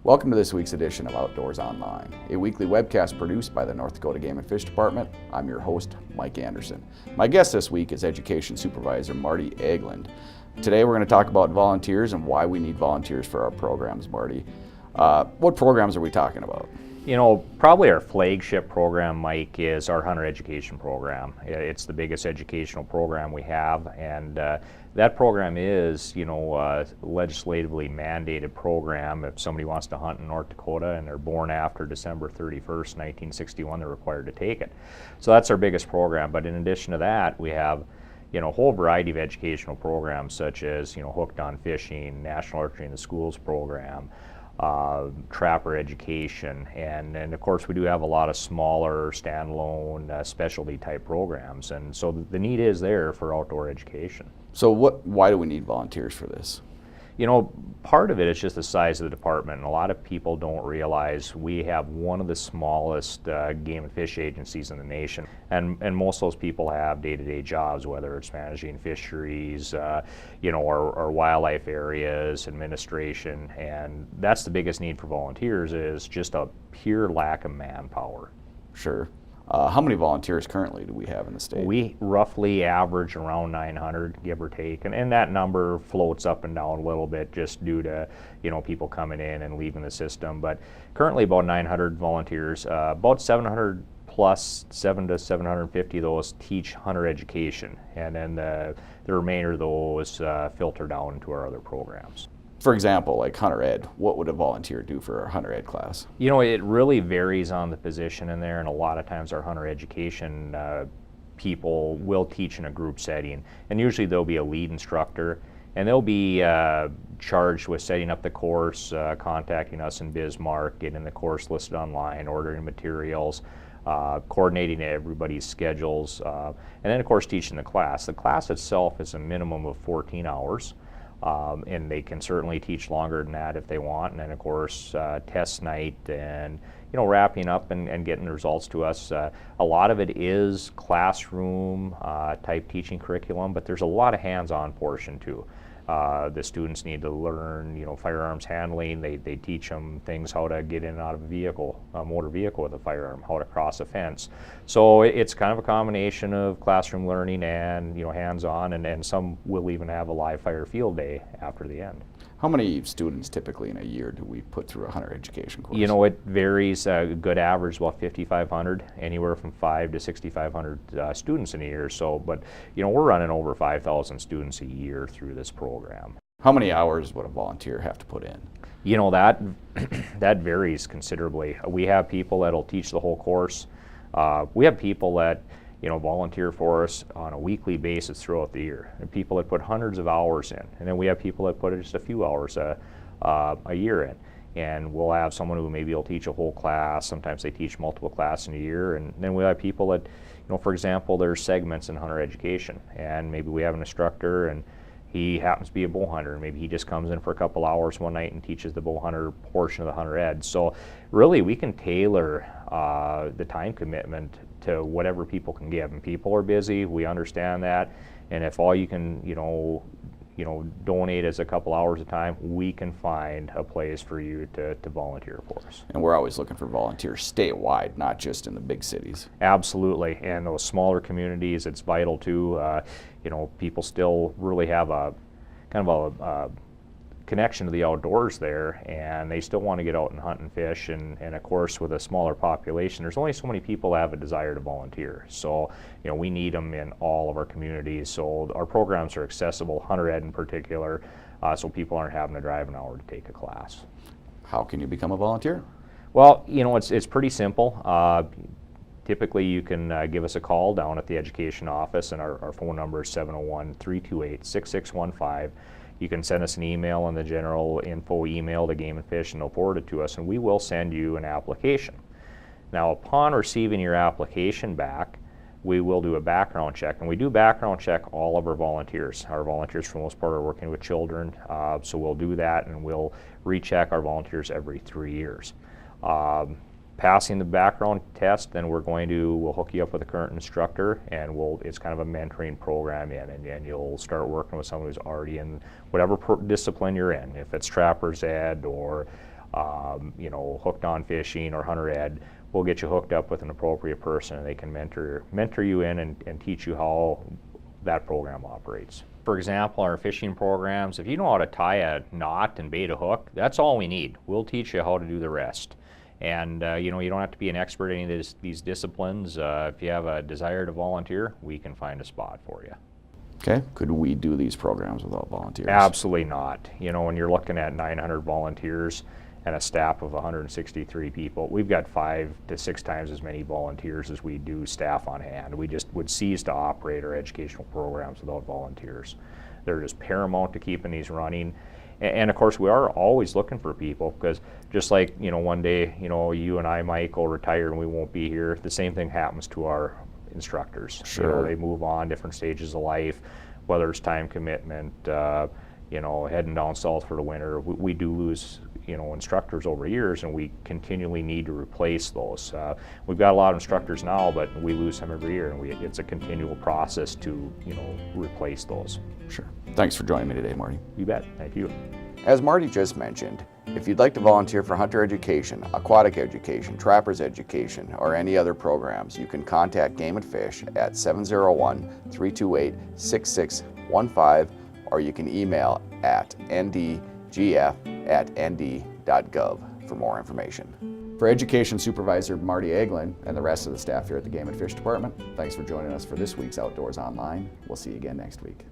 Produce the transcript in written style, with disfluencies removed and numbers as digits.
Welcome to this week's edition of Outdoors Online, a weekly webcast produced by the North Dakota Game and Fish Department. I'm your host, Mike Anderson. My guest this week is Education Supervisor Marty Eglund. Today we're going to talk about volunteers and why we need volunteers for our programs, Marty. What programs are we talking about? You know, probably our flagship program, Mike, is our hunter education program. It's the biggest educational program we have, and that program is, legislatively mandated program. If somebody wants to hunt in North Dakota and they're born after December 31st, 1961, they're required to take it. So that's our biggest program. But in addition to that, we have a whole variety of educational programs such as, Hooked on Fishing, National Archery in the Schools program, trapper education, and of course we do have a lot of smaller standalone specialty type programs, and so the need is there for outdoor education. So why do we need volunteers for this? Part of it is just the size of the department, and a lot of people don't realize we have one of the smallest game and fish agencies in the nation, and most of those people have day-to-day jobs, whether it's managing fisheries, or wildlife areas, administration, and that's the biggest need for volunteers, is just a pure lack of manpower. Sure. How many volunteers currently do we have in the state? We roughly average around 900, give or take, and that number floats up and down a little bit just due to people coming in and leaving the system. But currently about 900 volunteers, about 700 plus 700 to 750 of those teach hunter education, and then the remainder of those filter down into our other programs. For example, like Hunter Ed, what would a volunteer do for our Hunter Ed class? It really varies on the position in there, and a lot of times our hunter education people will teach in a group setting, and usually there'll be a lead instructor, and they'll be charged with setting up the course, contacting us in Bismarck, getting the course listed online, ordering materials, coordinating everybody's schedules, and then of course teaching the class. The class itself is a minimum of 14 hours. And they can certainly teach longer than that if they want. And then, of course, test night and, wrapping up and getting the results to us. A lot of it is classroom type teaching curriculum, but there's a lot of hands-on portion too. The students need to learn, firearms handling. They teach them things, how to get in and out of a vehicle, a motor vehicle with a firearm, how to cross a fence. So it's kind of a combination of classroom learning and, hands-on, and some will even have a live fire field day after the end. How many students typically in a year do we put through a hunter education course? It varies. A good average is about 5,500, anywhere from 5 to 6,500 students in a year. So, but we're running over 5,000 students a year through this program. How many hours would a volunteer have to put in? That varies considerably. We have people that'll teach the whole course. We have people that volunteer for us on a weekly basis throughout the year, and people that put hundreds of hours in, and then we have people that put just a few hours a year in, and we'll have someone who maybe will teach a whole class. Sometimes they teach multiple classes in a year, and then we have people that, for example, there's segments in hunter education, and maybe we have an instructor and he happens to be a bow hunter, and maybe he just comes in for a couple hours one night and teaches the bow hunter portion of the hunter ed. So really we can tailor the time commitment to whatever people can give, and people are busy, we understand that, and if all you can donate is a couple hours of time, we can find a place for you to volunteer for us. And we're always looking for volunteers statewide, not just in the big cities. Absolutely, and those smaller communities, it's vital too. People still really have a kind of a connection to the outdoors there, and they still want to get out and hunt and fish, and of course with a smaller population there's only so many people that have a desire to volunteer, so we need them in all of our communities. So our programs are accessible, hunter ed in particular, so people aren't having to drive an hour to take a class. How can you become a volunteer? Well, it's pretty simple. Typically you can give us a call down at the education office, and our phone number is 701-328-6615. You can send us an email in the general info email to Game and Fish, and they'll forward it to us, and we will send you an application. Now, upon receiving your application back, we will do a background check, and we do background check all of our volunteers. Our volunteers, for the most part, are working with children, so we'll do that, and we'll recheck our volunteers every 3 years. Passing the background test, then we'll hook you up with a current instructor, and it's kind of a mentoring program and you'll start working with someone who's already in whatever discipline you're in. If it's trapper's ed or hooked on fishing or hunter ed, we'll get you hooked up with an appropriate person, and they can mentor you in and teach you how that program operates. For example, our fishing programs, if you know how to tie a knot and bait a hook, that's all we need. We'll teach you how to do the rest. And you don't have to be an expert in any of these disciplines. If you have a desire to volunteer, we can find a spot for you. Okay, could we do these programs without volunteers? Absolutely not. When you're looking at 900 volunteers and a staff of 163 people, we've got 5 to 6 times as many volunteers as we do staff on hand. We just would cease to operate our educational programs without volunteers. They're just paramount to keeping these running. And of course, we are always looking for people, because just like, one day, you and I, Mike, will retire and we won't be here. The same thing happens to our instructors. Sure. They move on, different stages of life, whether it's time commitment, heading down south for the winter. We do lose, instructors over years, and we continually need to replace those. We've got a lot of instructors now, but we lose them every year, and it's a continual process to, replace those. Sure. Thanks for joining me today, Marty. You bet. Thank you. As Marty just mentioned, if you'd like to volunteer for hunter education, aquatic education, trappers education, or any other programs, you can contact Game and Fish at 701-328-6615, or you can email at ndgf@nd.gov for more information. For Education Supervisor Marty Eglin and the rest of the staff here at the Game and Fish Department, thanks for joining us for this week's Outdoors Online. We'll see you again next week.